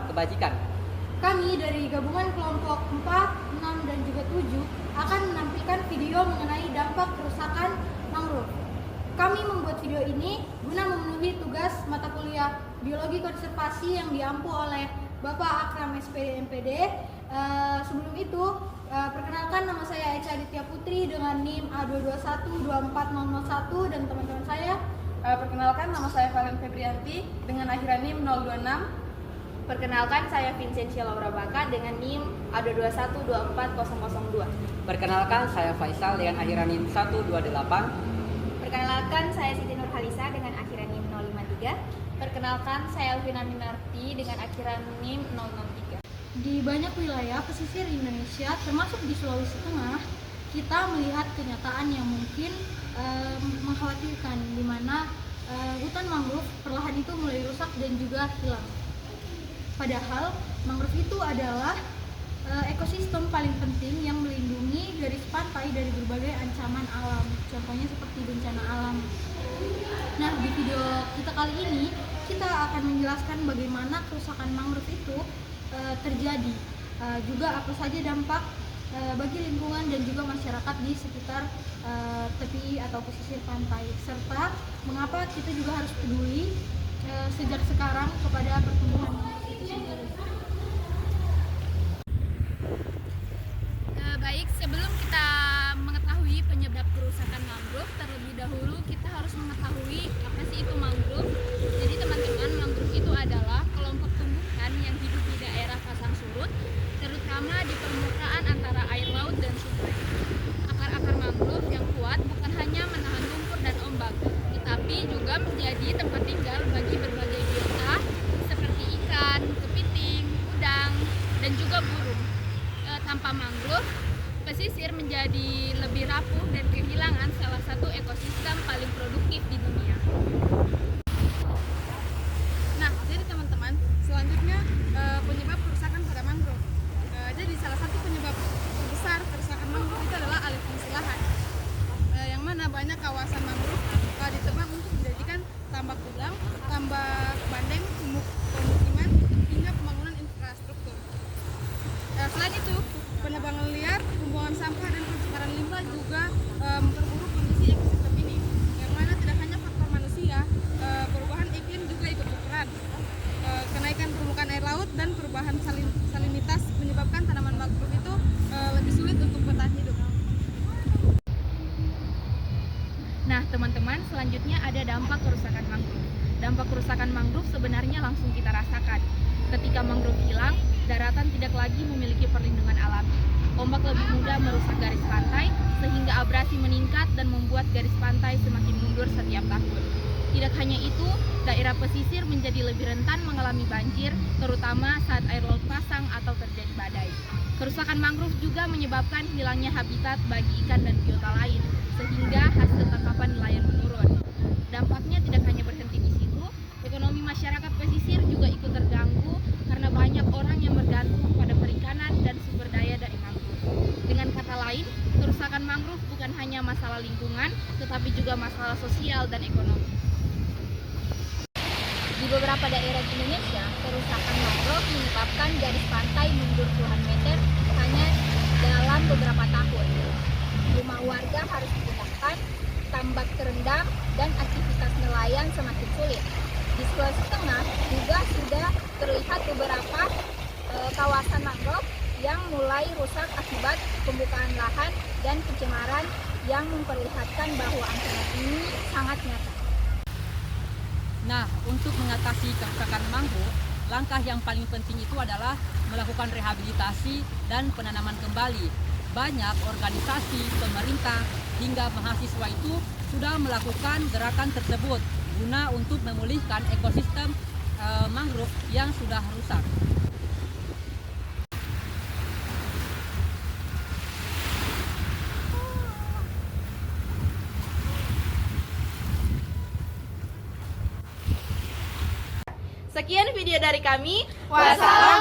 membawa kebajikan. Kami dari gabungan kelompok 4, 6, dan juga 7 akan menampilkan video mengenai dampak kerusakan mangrove. Kami membuat video ini guna memenuhi tugas mata kuliah biologi konservasi yang diampu oleh Bapak Akram SPD MPD. Sebelum itu, perkenalkan, nama saya Echa Aditya Putri dengan NIM A22124001 dan teman-teman saya. Perkenalkan, nama saya Valen Febrianti dengan akhiran NIM 026. Perkenalkan, saya Vincentia Laura Baka dengan NIM A2124002. Perkenalkan, saya Faisal dengan akhiran NIM 128. Perkenalkan, saya Siti Nurhalisa dengan akhiran NIM 053. Perkenalkan, saya Elvina Minarti dengan akhiran NIM 003. Di banyak wilayah pesisir Indonesia, termasuk di Sulawesi Tengah, kita melihat kenyataan yang mungkin mengkhawatirkan, di mana hutan mangrove perlahan itu mulai rusak dan juga hilang. Padahal mangrove itu adalah ekosistem paling penting yang melindungi garis pantai dari berbagai ancaman alam, contohnya seperti bencana alam. Nah, di video kita kali ini kita akan menjelaskan bagaimana kerusakan mangrove itu terjadi, juga apa saja dampak bagi lingkungan dan juga masyarakat di sekitar tepi atau pesisir pantai, serta mengapa kita juga harus peduli sejak sekarang kepada pertumbuhan mangrove itu sendiri. Baik, sebelum kita mengetahui penyebab kerusakan mangrove, terlebih dahulu kita harus mengetahui apa sih itu mangrove. Jadi teman-teman, mangrove itu adalah kelompok tumbuhan yang hidup di daerah pasang surut, terutama di permukaan antara air laut dan sungai. Akar-akar mangrove yang kuat bukan hanya menahan lumpur dan ombak, tetapi juga menjadi tempat tinggal bagi berbagai biota seperti ikan, kepiting, udang, dan juga burung. Tanpa mangrove, pesisir menjadi lebih rapuh dan kehilangan salah satu ekosistem paling produktif di dunia. Nah, jadi teman-teman, selanjutnya penyebab kerusakan pada mangrove. Jadi salah satu penyebab terbesar kerusakan mangrove itu adalah alih fungsi lahan, yang mana banyak kawasan mangrove ditebang untuk dijadikan tambak udang, tambak bandeng, pemukiman, hingga pembangunan infrastruktur. Selain itu, penebangan liar, pembuangan sampah, dan pencemaran limbah juga memperburuk kondisi ekosistem ini, yang mana tidak hanya faktor manusia, perubahan iklim juga ikut berperan. Kenaikan permukaan air laut dan perubahan salinitas menyebabkan tanaman mangrove itu lebih sulit untuk bertahan hidup. Nah, teman-teman, selanjutnya ada dampak kerusakan mangrove. Dampak kerusakan mangrove sebenarnya langsung kita rasakan. Ketika mangrove hilang, daratan tidak lagi memiliki perlindungan alami. Ombak lebih mudah merusak garis pantai, sehingga abrasi meningkat dan membuat garis pantai semakin mundur setiap tahun. Tidak hanya itu, daerah pesisir menjadi lebih rentan mengalami banjir, terutama saat air laut pasang atau terjadi badai. Kerusakan mangrove juga menyebabkan hilangnya habitat bagi ikan dan biota lain, sehingga hasil tangkapan nelayan menurun. Dampaknya tidak hanya berhenti di situ, ekonomi masyarakat pesisir juga ikut terganggu karena banyak orang yang bergantung pada perikanan dan sumber daya dari mangrove. Dengan kata lain, kerusakan mangrove bukan hanya masalah lingkungan, tetapi juga masalah sosial dan ekonomi. Di beberapa daerah di Indonesia, kerusakan mangrove menyebabkan garis pantai mundur puluhan meter hanya dalam beberapa tahun. Rumah warga harus dipindahkan, tambak terendam, dan aktivitas nelayan semakin sulit. Di Sulawesi Tengah juga sudah terlihat beberapa kawasan mangrove yang mulai rusak akibat pembukaan lahan dan pencemaran yang memperlihatkan bahwa ancaman ini sangat nyata. Nah, untuk mengatasi kerusakan mangrove, langkah yang paling penting itu adalah melakukan rehabilitasi dan penanaman kembali. Banyak organisasi, pemerintah, hingga mahasiswa itu sudah melakukan gerakan tersebut guna untuk memulihkan ekosistem mangrove yang sudah rusak. Sekian video dari kami. Wassalam.